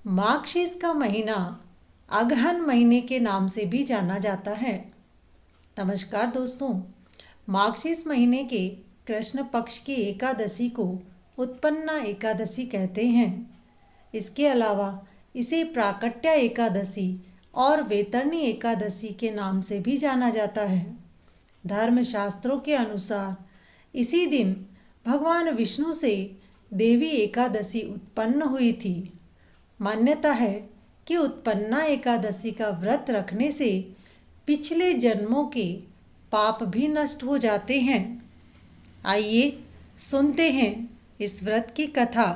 माघशीस का महीना अगहन महीने के नाम से भी जाना जाता है। नमस्कार दोस्तों, माघशीस महीने के कृष्ण पक्ष की एकादशी को उत्पन्ना एकादशी कहते हैं। इसके अलावा इसे प्राकट्य एकादशी और वेतरणी एकादशी के नाम से भी जाना जाता है। धर्मशास्त्रों के अनुसार इसी दिन भगवान विष्णु से देवी एकादशी उत्पन्न हुई थी। मान्यता है कि उत्पन्ना एकादशी का व्रत रखने से पिछले जन्मों के पाप भी नष्ट हो जाते हैं। आइए सुनते हैं इस व्रत की कथा।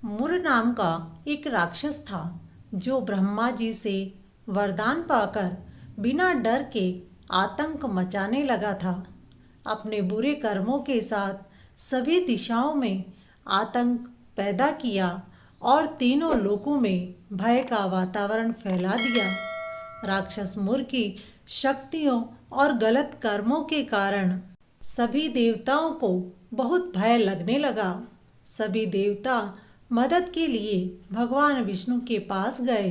मुर नाम का एक राक्षस था जो ब्रह्मा जी से वरदान पाकर बिना डर के आतंक मचाने लगा था। अपने बुरे कर्मों के साथ सभी दिशाओं में आतंक पैदा किया और तीनों लोकों में भय का वातावरण फैला दिया। राक्षस मुर की शक्तियों और गलत कर्मों के कारण सभी देवताओं को बहुत भय लगने लगा। सभी देवता मदद के लिए भगवान विष्णु के पास गए।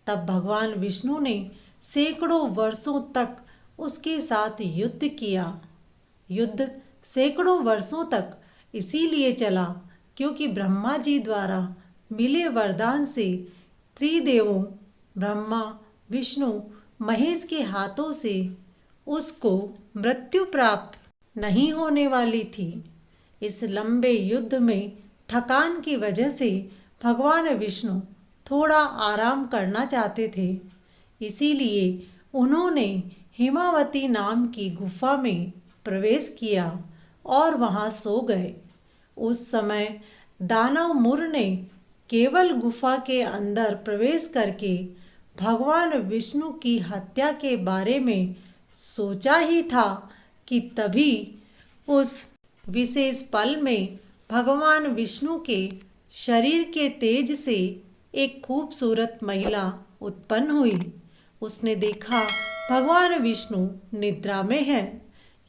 तब भगवान विष्णु ने सैकड़ों वर्षों तक उसके साथ युद्ध किया। युद्ध सैकड़ों वर्षों तक इसीलिए चला क्योंकि ब्रह्मा जी द्वारा मिले वरदान से त्रिदेवों ब्रह्मा विष्णु महेश के हाथों से उसको मृत्यु प्राप्त नहीं होने वाली थी। इस लंबे युद्ध में थकान की वजह से भगवान विष्णु थोड़ा आराम करना चाहते थे। इसीलिए उन्होंने हिमावती नाम की गुफा में प्रवेश किया और वहां सो गए। उस समय दानव मुर ने केवल गुफा के अंदर प्रवेश करके भगवान विष्णु की हत्या के बारे में सोचा ही था कि तभी उस विशेष पल में भगवान विष्णु के शरीर के तेज से एक खूबसूरत महिला उत्पन्न हुई। उसने देखा भगवान विष्णु निद्रा में है।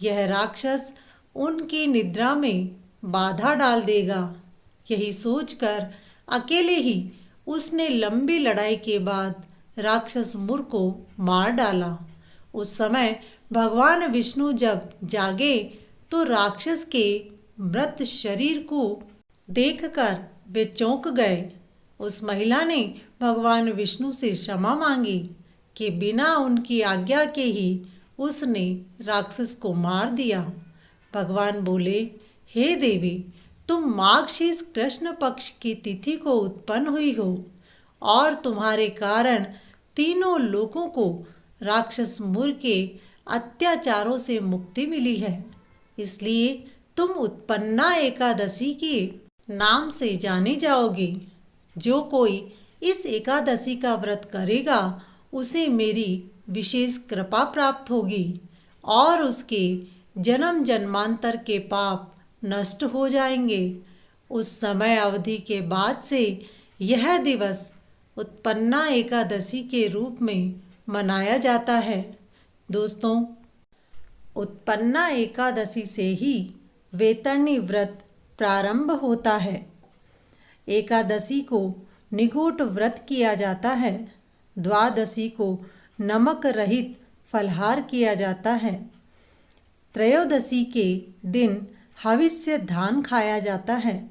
यह राक्षस उनकी निद्रा में बाधा डाल देगा। यही सोचकर अकेले ही उसने लंबी लड़ाई के बाद राक्षस मुर को मार डाला। उस समय भगवान विष्णु जब जागे तो राक्षस के मृत शरीर को देखकर वे चौंक गए। उस महिला ने भगवान विष्णु से क्षमा मांगी कि बिना उनकी आज्ञा के ही उसने राक्षस को मार दिया। भगवान बोले, हे देवी, तुम माघशीस कृष्ण पक्ष की तिथि को उत्पन्न हुई हो और तुम्हारे कारण तीनों लोगों को राक्षस मुर के अत्याचारों से मुक्ति मिली है। इसलिए तुम उत्पन्ना एकादशी के नाम से जानी जाओगी। जो कोई इस एकादशी का व्रत करेगा उसे मेरी विशेष कृपा प्राप्त होगी और उसके जन्म जन्मांतर के पाप नष्ट हो जाएंगे। उस समय अवधि के बाद से यह दिवस उत्पन्ना एकादशी के रूप में मनाया जाता है। दोस्तों, उत्पन्ना एकादशी से ही वेतरणी व्रत प्रारंभ होता है। एकादशी को निगूढ़ व्रत किया जाता है। द्वादशी को नमक रहित फलहार किया जाता है। त्रयोदशी के दिन हविष्य धान खाया जाता है।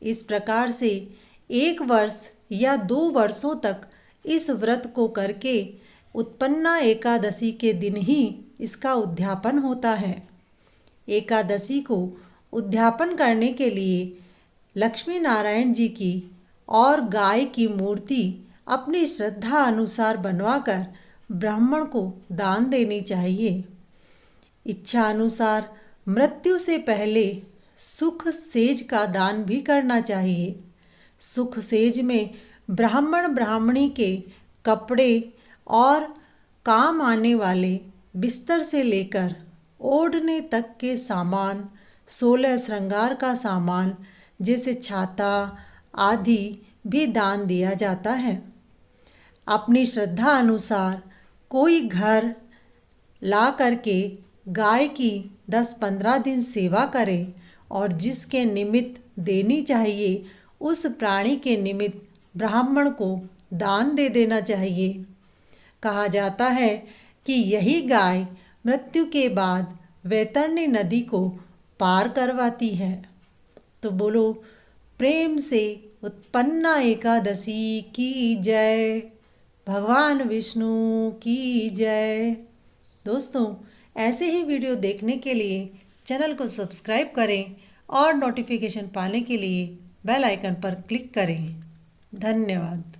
इस प्रकार से 1 वर्ष या 2 वर्षों तक इस व्रत को करके उत्पन्ना एकादशी के दिन ही इसका उद्यापन होता है। एकादशी को उद्यापन करने के लिए लक्ष्मी नारायण जी की और गाय की मूर्ति अपनी श्रद्धा अनुसार बनवाकर ब्राह्मण को दान देनी चाहिए। इच्छा अनुसार मृत्यु से पहले सुख सेज का दान भी करना चाहिए। सुख सेज में ब्राह्मण ब्राह्मणी के कपड़े और काम आने वाले बिस्तर से लेकर ओढ़ने तक के सामान, 16 श्रृंगार का सामान जैसे छाता आदि भी दान दिया जाता है। अपनी श्रद्धा अनुसार कोई घर ला करके गाय की 10-15 दिन सेवा करे और जिसके निमित्त देनी चाहिए उस प्राणी के निमित्त ब्राह्मण को दान दे देना चाहिए। कहा जाता है कि यही गाय मृत्यु के बाद वैतरणी नदी को पार करवाती है। तो बोलो प्रेम से उत्पन्ना एकादशी की जय, भगवान विष्णु की जय। दोस्तों, ऐसे ही वीडियो देखने के लिए चैनल को सब्सक्राइब करें और नोटिफिकेशन पाने के लिए बेल आइकन पर क्लिक करें। धन्यवाद।